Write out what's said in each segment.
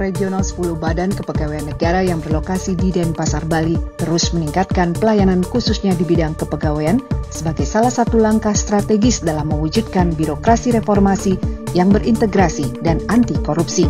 Kantor Regional 10 Badan Kepegawaian Negara yang berlokasi di Denpasar, Bali terus meningkatkan pelayanan khususnya di bidang kepegawaian sebagai salah satu langkah strategis dalam mewujudkan birokrasi reformasi yang berintegrasi dan anti korupsi.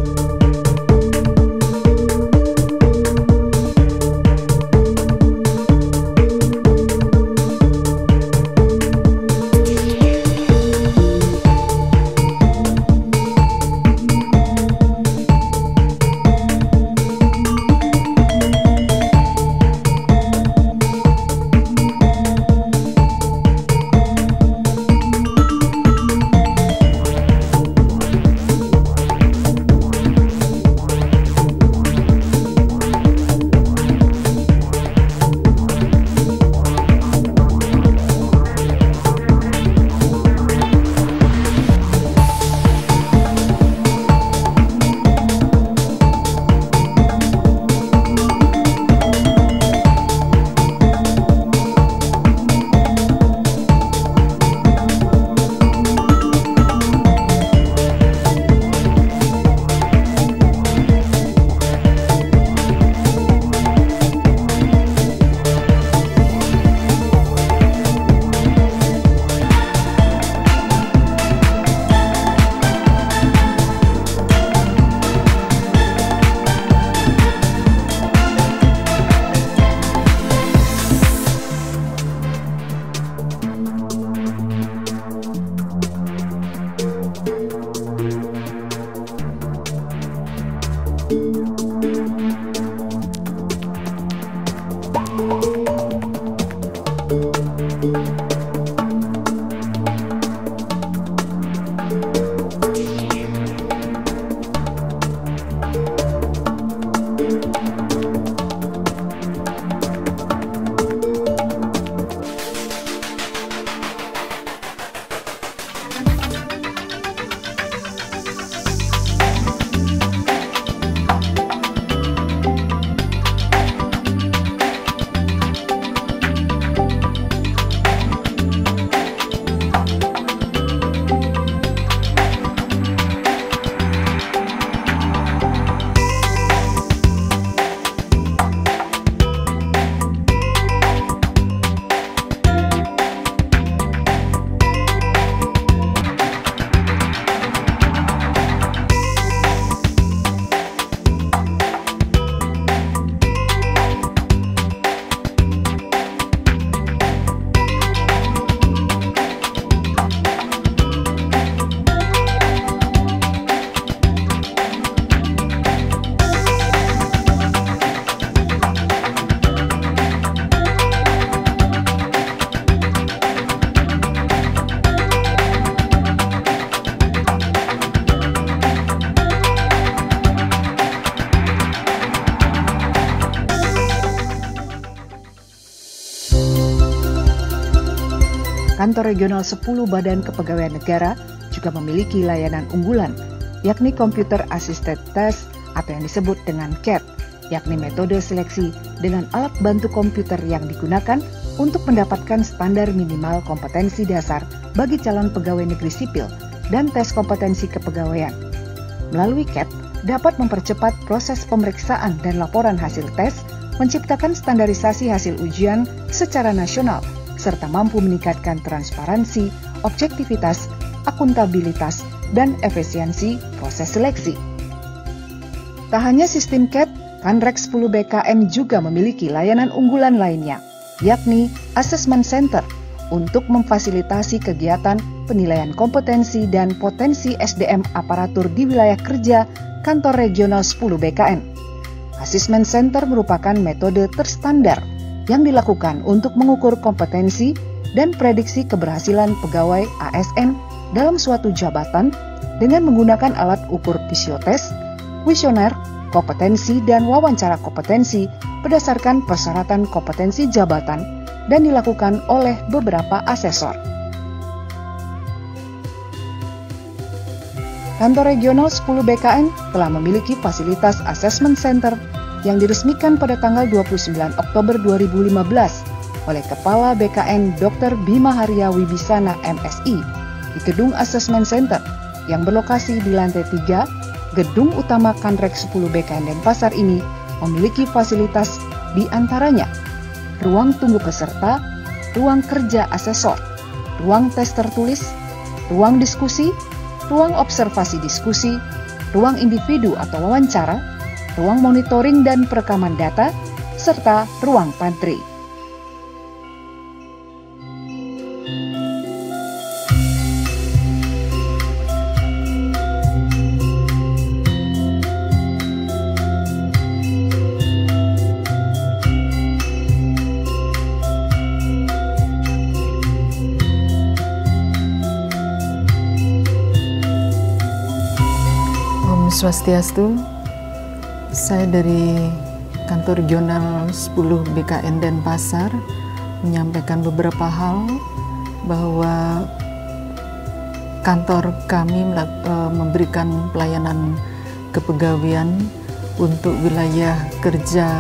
Kantor Regional 10 Badan Kepegawaian Negara juga memiliki layanan unggulan, yakni Computer Assisted Test atau yang disebut dengan CAT, yakni metode seleksi dengan alat bantu komputer yang digunakan untuk mendapatkan standar minimal kompetensi dasar bagi calon pegawai negeri sipil dan tes kompetensi kepegawaian. Melalui CAT dapat mempercepat proses pemeriksaan dan laporan hasil tes, menciptakan standarisasi hasil ujian secara nasional, serta mampu meningkatkan transparansi, objektivitas, akuntabilitas, dan efisiensi proses seleksi. Tak hanya sistem CAT, Kanrek 10 BKN juga memiliki layanan unggulan lainnya, yakni Assessment Center, untuk memfasilitasi kegiatan penilaian kompetensi dan potensi SDM aparatur di wilayah kerja Kantor Regional 10 BKN. Assessment Center merupakan metode terstandar yang dilakukan untuk mengukur kompetensi dan prediksi keberhasilan pegawai ASN dalam suatu jabatan dengan menggunakan alat ukur psiotest, kuesioner, kompetensi, dan wawancara kompetensi berdasarkan persyaratan kompetensi jabatan dan dilakukan oleh beberapa asesor. Kantor Regional 10 BKN telah memiliki fasilitas Assessment Center yang diresmikan pada tanggal 29 Oktober 2015 oleh Kepala BKN Dr. Bima Haria Wibisana MSI di Gedung Assessment Center yang berlokasi di lantai 3 Gedung utama Kanrek 10 BKN Denpasar ini memiliki fasilitas di antaranya ruang tunggu peserta, ruang kerja asesor, ruang tes tertulis, ruang diskusi, ruang observasi diskusi, ruang individu atau wawancara, ruang monitoring dan perekaman data, serta ruang pantry. Swastiastu, saya dari Kantor Regional 10 BKN Denpasar menyampaikan beberapa hal bahwa kantor kami memberikan pelayanan kepegawaian untuk wilayah kerja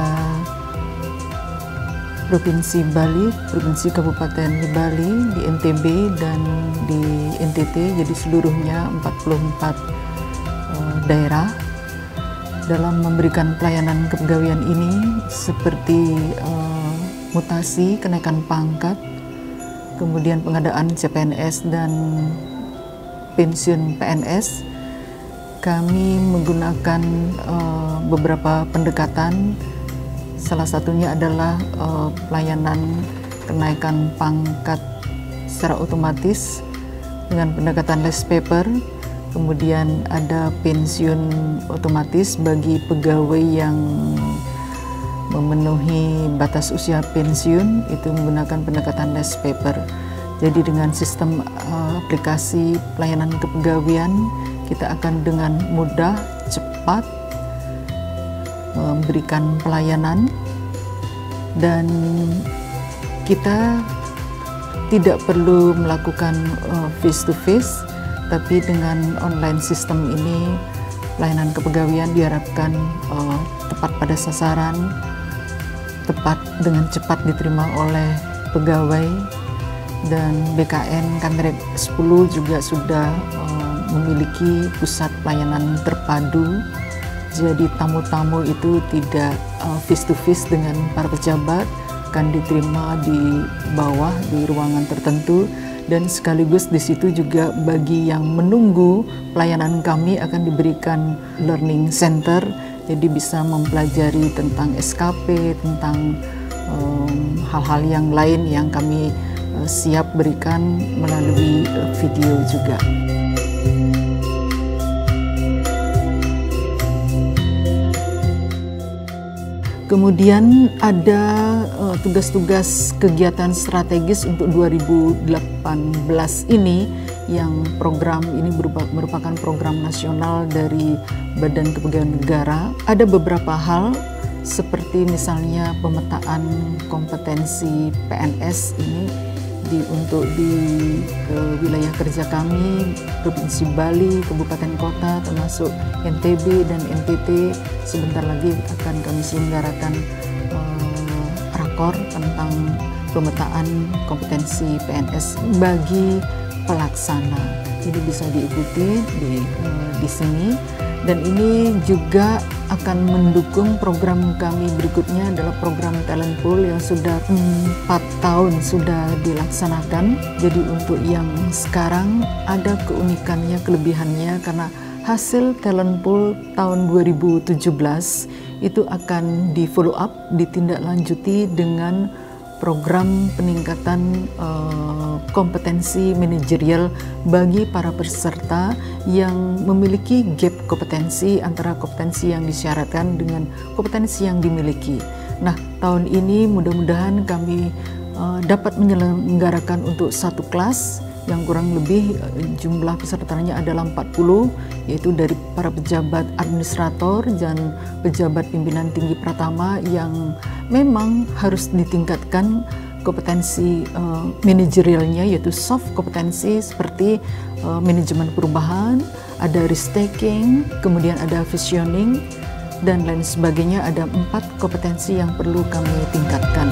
Provinsi Bali, Provinsi Kabupaten di Bali, di NTB dan di NTT, jadi seluruhnya 44 daerah. Dalam memberikan pelayanan kepegawaian ini seperti mutasi, kenaikan pangkat, kemudian pengadaan CPNS dan pensiun PNS, kami menggunakan beberapa pendekatan. Salah satunya adalah pelayanan kenaikan pangkat secara otomatis dengan pendekatan less paper. Kemudian ada pensiun otomatis bagi pegawai yang memenuhi batas usia pensiun, itu menggunakan pendekatan less paper. Jadi dengan sistem aplikasi pelayanan kepegawaian, kita akan dengan mudah, cepat memberikan pelayanan, dan kita tidak perlu melakukan face to face. Tapi dengan online sistem ini, pelayanan kepegawaian diharapkan tepat pada sasaran, tepat dengan cepat diterima oleh pegawai, dan BKN Kanrek 10 juga sudah memiliki pusat pelayanan terpadu. Jadi tamu-tamu itu tidak face to face dengan para pejabat, akan diterima di bawah di ruangan tertentu. Dan sekaligus di situ juga bagi yang menunggu pelayanan kami akan diberikan learning center, jadi bisa mempelajari tentang SKP, tentang hal-hal yang lain yang kami siap berikan melalui video juga. Kemudian ada tugas-tugas kegiatan strategis untuk 2018 ini, yang program ini merupakan program nasional dari Badan Kepegawaian Negara. Ada beberapa hal seperti misalnya pemetaan kompetensi PNS ini untuk di wilayah kerja kami, Provinsi Bali, Kabupaten Kota, termasuk NTB dan NTT. Sebentar lagi akan kami selenggarakan rakor tentang pemetaan kompetensi PNS bagi pelaksana. Jadi bisa diikuti di sini, dan ini juga akan mendukung program kami berikutnya adalah program Talent Pool yang sudah 4 tahun sudah dilaksanakan. Jadi untuk yang sekarang ada keunikannya, kelebihannya, karena hasil Talent Pool tahun 2017 itu akan di follow up, ditindaklanjuti dengan program peningkatan kompetensi manajerial bagi para peserta yang memiliki gap kompetensi antara kompetensi yang disyaratkan dengan kompetensi yang dimiliki. Nah, tahun ini mudah-mudahan kami dapat menyelenggarakan untuk satu kelas yang kurang lebih jumlah pesertanya adalah 40, yaitu dari para pejabat administrator dan pejabat pimpinan tinggi pratama yang memang harus ditingkatkan kompetensi manajerialnya, yaitu soft kompetensi seperti manajemen perubahan, ada risk taking, kemudian ada visioning, dan lain sebagainya. Ada 4 kompetensi yang perlu kami tingkatkan.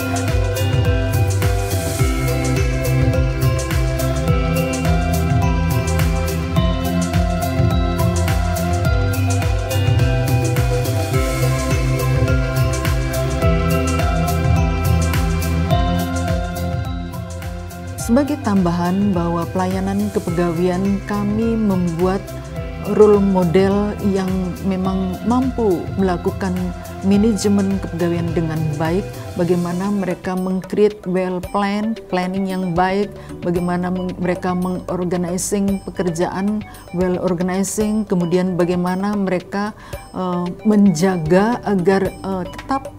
Sebagai tambahan bahwa pelayanan kepegawaian kami membuat role model yang memang mampu melakukan manajemen kepegawaian dengan baik, bagaimana mereka meng-create planning yang baik, bagaimana mereka mengorganizing pekerjaan organizing, kemudian bagaimana mereka menjaga agar tetap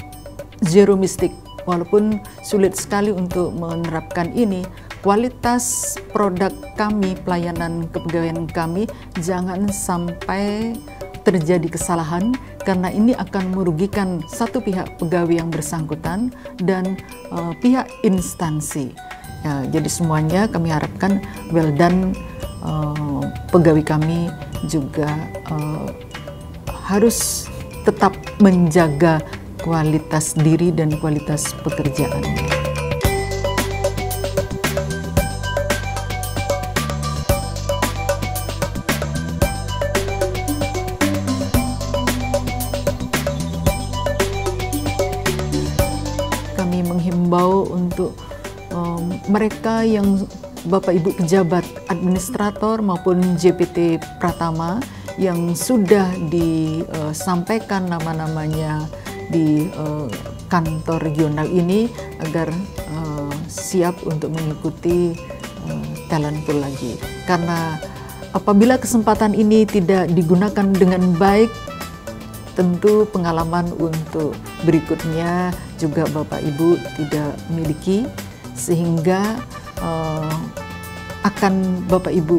zero mistake. Walaupun sulit sekali untuk menerapkan ini, kualitas produk kami, pelayanan kepegawaian kami, jangan sampai terjadi kesalahan, karena ini akan merugikan satu pihak pegawai yang bersangkutan dan pihak instansi. Ya, jadi semuanya kami harapkan dan pegawai kami juga harus tetap menjaga kualitas diri dan kualitas pekerjaan. Kami menghimbau untuk mereka yang Bapak Ibu pejabat administrator maupun JPT Pratama yang sudah disampaikan nama-namanya di kantor regional ini agar siap untuk mengikuti talent pool lagi. Karena apabila kesempatan ini tidak digunakan dengan baik, tentu pengalaman untuk berikutnya juga Bapak Ibu tidak miliki, sehingga akan Bapak Ibu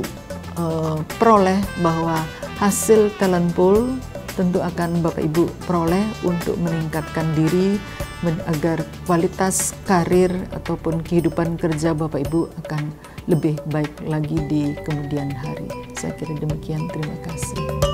peroleh bahwa hasil talent pool tentu akan Bapak Ibu peroleh untuk meningkatkan diri agar kualitas karir ataupun kehidupan kerja Bapak Ibu akan lebih baik lagi di kemudian hari. Saya kira demikian, terima kasih.